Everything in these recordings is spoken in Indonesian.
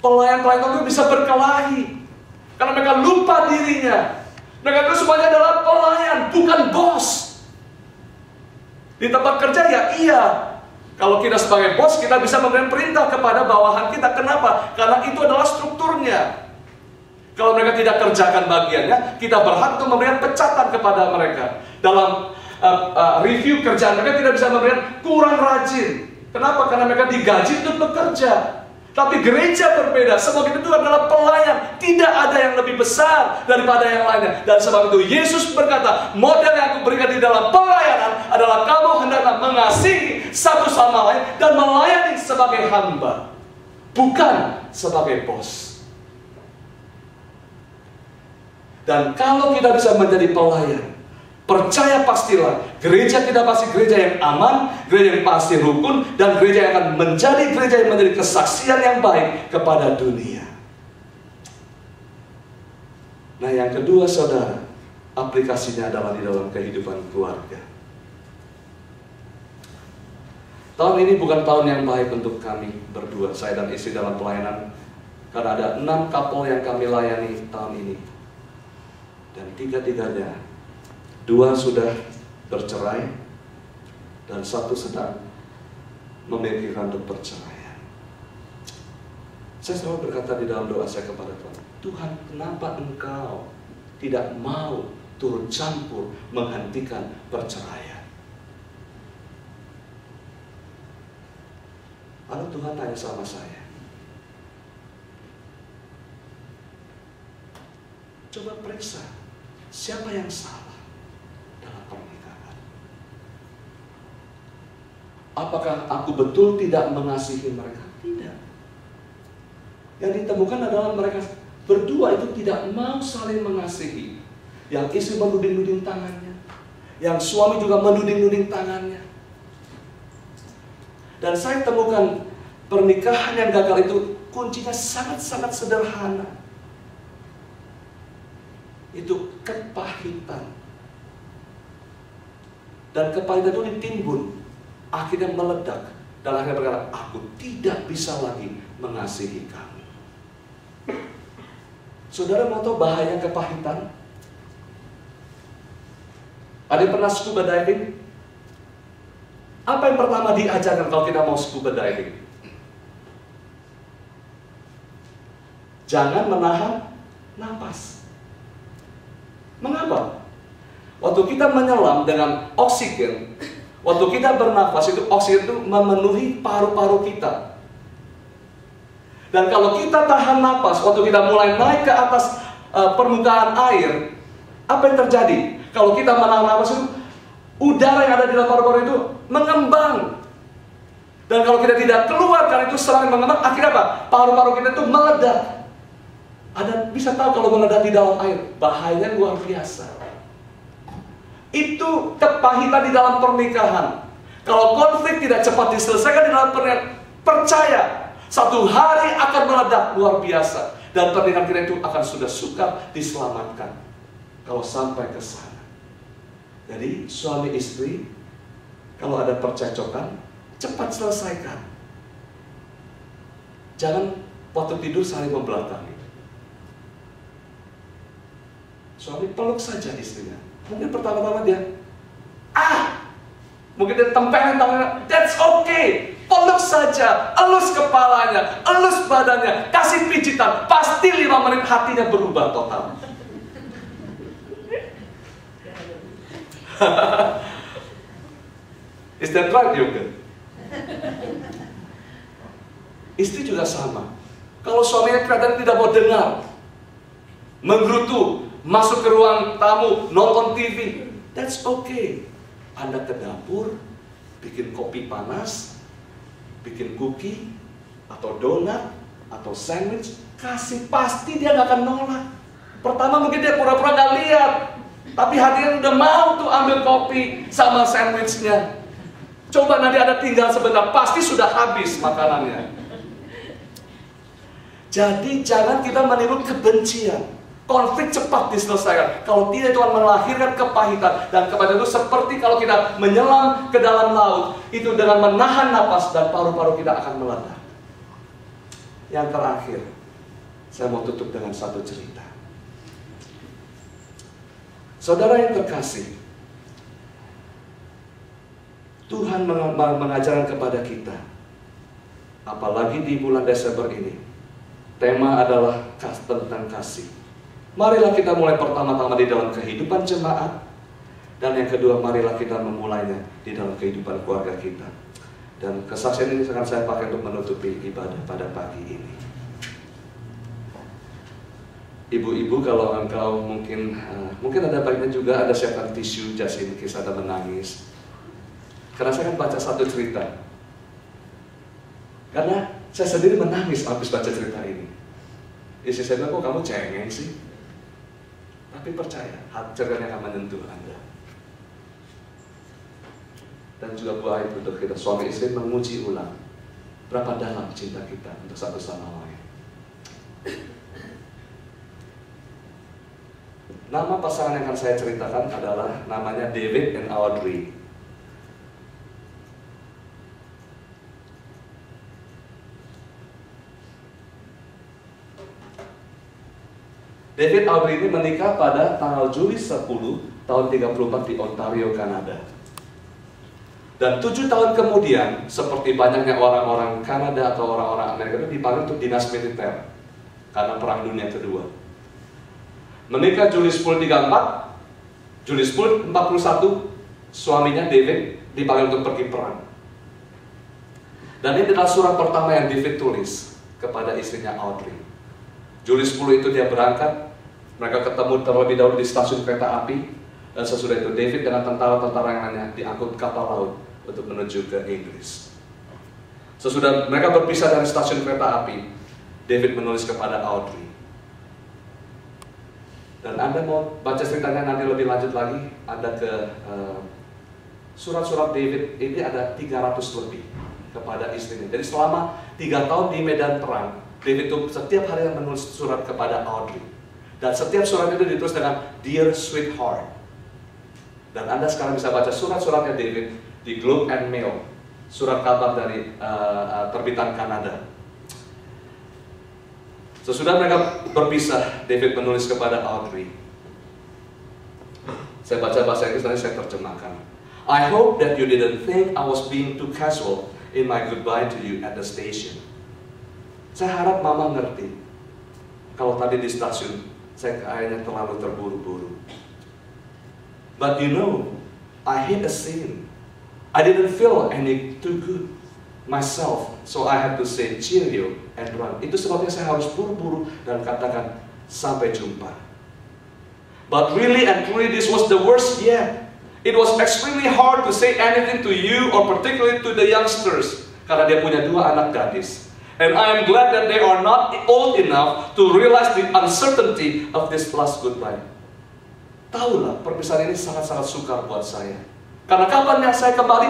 Pelayan-pelayan itu bisa berkelahi karena mereka lupa dirinya. Mereka itu semuanya adalah pelayan, bukan bos. Di tempat kerja ya iya. Kalau kita sebagai bos, kita bisa memberikan perintah kepada bawahan kita. Kenapa? Karena itu adalah strukturnya. Kalau mereka tidak kerjakan bagiannya, kita berhak untuk memberikan pecatan kepada mereka. Dalam review kerjaan mereka tidak bisa memberikan kurang rajin. Kenapa? Karena mereka digaji untuk bekerja. Tapi gereja berbeda. Semua kita itu adalah pelayan. Tidak ada yang lebih besar daripada yang lainnya. Dan sebab itu Yesus berkata, model yang aku berikan di dalam pelayanan adalah kamu hendaklah mengasihi satu sama lain dan melayani sebagai hamba, bukan sebagai bos. Dan kalau kita bisa menjadi pelayan, percaya pastilah, gereja kita pasti gereja yang aman, gereja yang pasti rukun, dan gereja yang akan menjadi gereja yang menjadi kesaksian yang baik kepada dunia. Nah, yang kedua, saudara, aplikasinya adalah di dalam kehidupan keluarga. Tahun ini bukan tahun yang baik untuk kami berdua, saya dan istri dalam pelayanan, karena ada 6 couple yang kami layani tahun ini. Dan tiga-tiganya, 2 sudah bercerai dan 1 sedang memikirkan untuk perceraian. Saya selalu berkata di dalam doa saya kepada Tuhan, Tuhan, kenapa Engkau tidak mau turun campur menghentikan perceraian? Lalu Tuhan tanya sama saya, coba periksa siapa yang salah dalam pernikahan. Apakah aku betul tidak mengasihi mereka? Tidak. Yang ditemukan adalah mereka berdua itu tidak mau saling mengasihi. Yang istri menuding-nuding tangannya, yang suami juga menuding-nuding tangannya. Dan saya temukan pernikahan yang gagal itu kuncinya sangat-sangat sederhana. Itu kepahitan. Dan kepahitan itu ditimbun, akhirnya meledak, dan akhirnya berkata, aku tidak bisa lagi mengasihi kamu. Saudara mau tahu bahaya kepahitan? Ada yang pernah scuba diving? Apa yang pertama diajarkan kalau kita mau scuba diving? Jangan menahan napas. Mengapa? Waktu kita menyelam dengan oksigen, waktu kita bernafas itu oksigen itu memenuhi paru-paru kita. Dan kalau kita tahan napas, waktu kita mulai naik ke atas permukaan air, apa yang terjadi? Kalau kita menahan napas itu, udara yang ada di dalam paru-paru itu mengembang. Dan kalau kita tidak keluarkan itu selain mengembang, akhirnya apa? Paru-paru kita itu meledak. Ada bisa tahu kalau meledak di dalam air, bahayanya luar biasa. Itu kepahitan di dalam pernikahan. Kalau konflik tidak cepat diselesaikan di dalam pernikahan, percaya satu hari akan meledak luar biasa. Dan pernikahan kita itu akan sudah sukar diselamatkan kalau sampai ke sana. Jadi suami istri, kalau ada percekcokan, cepat selesaikan. Jangan waktu tidur saling membelakangi. Suami peluk saja istrinya. Mungkin pertama-tama dia, mungkin dia tempelin tangannya, that's okay. Peluk saja, elus kepalanya, elus badannya, kasih pijitan. Pasti 5 menit hatinya berubah total. Is that right, Yoga? Istri juga sama. Kalau suaminya kelihatan tidak mau dengar, menggerutu, masuk ke ruang tamu, nonton TV, that's okay. Anda ke dapur, bikin kopi panas, bikin cookie, atau donat, atau sandwich, kasih, pasti dia nggak akan nolak. Pertama mungkin dia pura-pura nggak lihat, tapi hatinya udah mau tuh ambil kopi sama sandwichnya. Coba nanti ada tinggal sebentar, pasti sudah habis makanannya. Jadi jangan kita menimbul kebencian. Konflik cepat diselesaikan. Kalau tidak, itu akan melahirkan kepahitan. Dan kepahitan itu seperti kalau kita menyelam ke dalam laut, itu dengan menahan napas dan paru-paru kita akan meledak. Yang terakhir, saya mau tutup dengan satu cerita. Saudara yang terkasih, Tuhan mengajarkan kepada kita, apalagi di bulan Desember ini, tema adalah tentang kasih. Marilah kita mulai pertama-tama di dalam kehidupan jemaat, dan yang kedua, marilah kita memulainya di dalam kehidupan keluarga kita. Dan kesaksian ini akan saya pakai untuk menutupi ibadah pada pagi ini. Ibu-ibu, kalau engkau mungkin ada baiknya juga ada siapkan tisu jas ini kisah Anda menangis. Karena saya akan baca satu cerita. Karena saya sendiri menangis habis baca cerita ini. Istri saya bilang, kok kamu cengeng sih? Tapi percaya, ceritanya akan menyentuh Anda. Dan juga buah itu untuk kita suami istri menguji ulang berapa dalam cinta kita untuk satu sama lain. Nama pasangan yang akan saya ceritakan adalah namanya David and Audrey. David Audrey ini menikah pada tanggal Juli 10 tahun 34 di Ontario, Kanada. Dan 7 tahun kemudian, seperti banyaknya orang-orang Kanada atau orang-orang Amerika itu dipanggil untuk dinas militer karena Perang Dunia Kedua. Menikah Juli 10 34, Juli 10 41, suaminya David dipanggil untuk pergi perang. Dan ini adalah surat pertama yang David tulis kepada istrinya Audrey. Juli 10 itu dia berangkat, mereka ketemu terlebih dahulu di stasiun kereta api, dan sesudah itu David dengan tentara-tentara yang lainnya diangkut kapal laut untuk menuju ke Inggris. Sesudah mereka berpisah dari stasiun kereta api, David menulis kepada Audrey. Dan Anda mau baca ceritanya nanti lebih lanjut lagi, ada ke surat-surat David ini ada 300 lebih kepada istrinya. Jadi selama 3 tahun di medan perang, David itu setiap hari yang menulis surat kepada Audrey. Dan setiap surat itu ditulis dengan Dear Sweetheart. Dan Anda sekarang bisa baca surat-suratnya David di Globe and Mail, surat kabar dari terbitan Kanada. Sesudah mereka berpisah, David menulis kepada Audrey. Saya baca bahasa Inggris, nanti saya terjemahkan. I hope that you didn't think I was being too casual in my goodbye to you at the station. Saya harap Mama ngerti kalau tadi di stasiun saya kayaknya terlalu terburu-buru. But you know, I hate a scene. I didn't feel any too good myself, so I had to say cheerio and run. Itu sebabnya saya harus buru-buru dan katakan sampai jumpa. But really and truly this was the worst yet. It was extremely hard to say anything to you or particularly to the youngsters, karena dia punya 2 anak gadis. And I am glad that they are not old enough to realize the uncertainty of this last goodbye. Tahulah, perpisahan ini sangat-sangat sukar buat saya. Karena kapan yang saya kembali,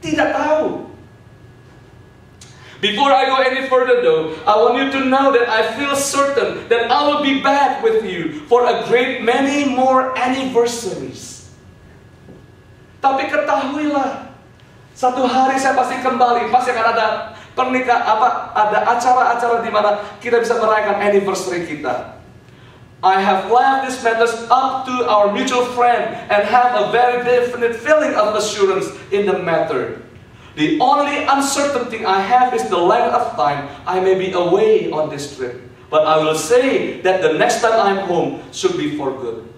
tidak tahu. Before I go any further though, I want you to know that I feel certain that I will be back with you for a great many more anniversaries. Tapi ketahuilah, satu hari saya pasti kembali, pasti akan ada ada acara-acara di mana kita bisa merayakan anniversary kita. I have planned these matters up to our mutual friend and have a very definite feeling of assurance in the matter. The only uncertainty I have is the length of time I may be away on this trip. But I will say that the next time I'm home should be for good.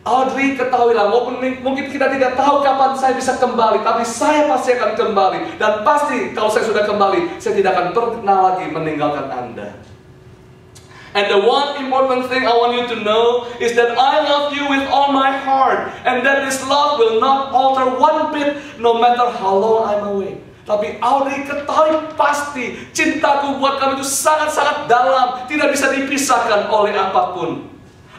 Audrey, ketahuilah, mungkin kita tidak tahu kapan saya bisa kembali, tapi saya pasti akan kembali. Dan pasti kalau saya sudah kembali, saya tidak akan pernah lagi meninggalkan Anda. And the one important thing I want you to know is that I love you with all my heart, and that this love will not alter one bit no matter how long I'm away. Tapi Audrey, ketahui pasti cintaku buat kamu itu sangat-sangat dalam, tidak bisa dipisahkan oleh apapun.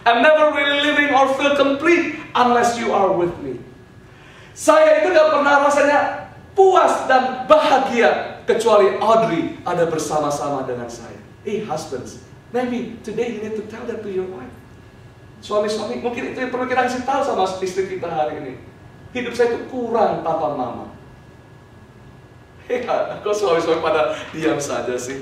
I'm never really living or feel complete unless you are with me. Saya itu gak pernah rasanya puas dan bahagia kecuali Audrey ada bersama-sama dengan saya. Hey husbands, maybe today you need to tell that to your wife. Suami-suami, mungkin itu yang perlu kita kasih tahu sama istri kita hari ini. Hidup saya itu kurang tanpa mama. Kok suami-suami pada diam saja sih?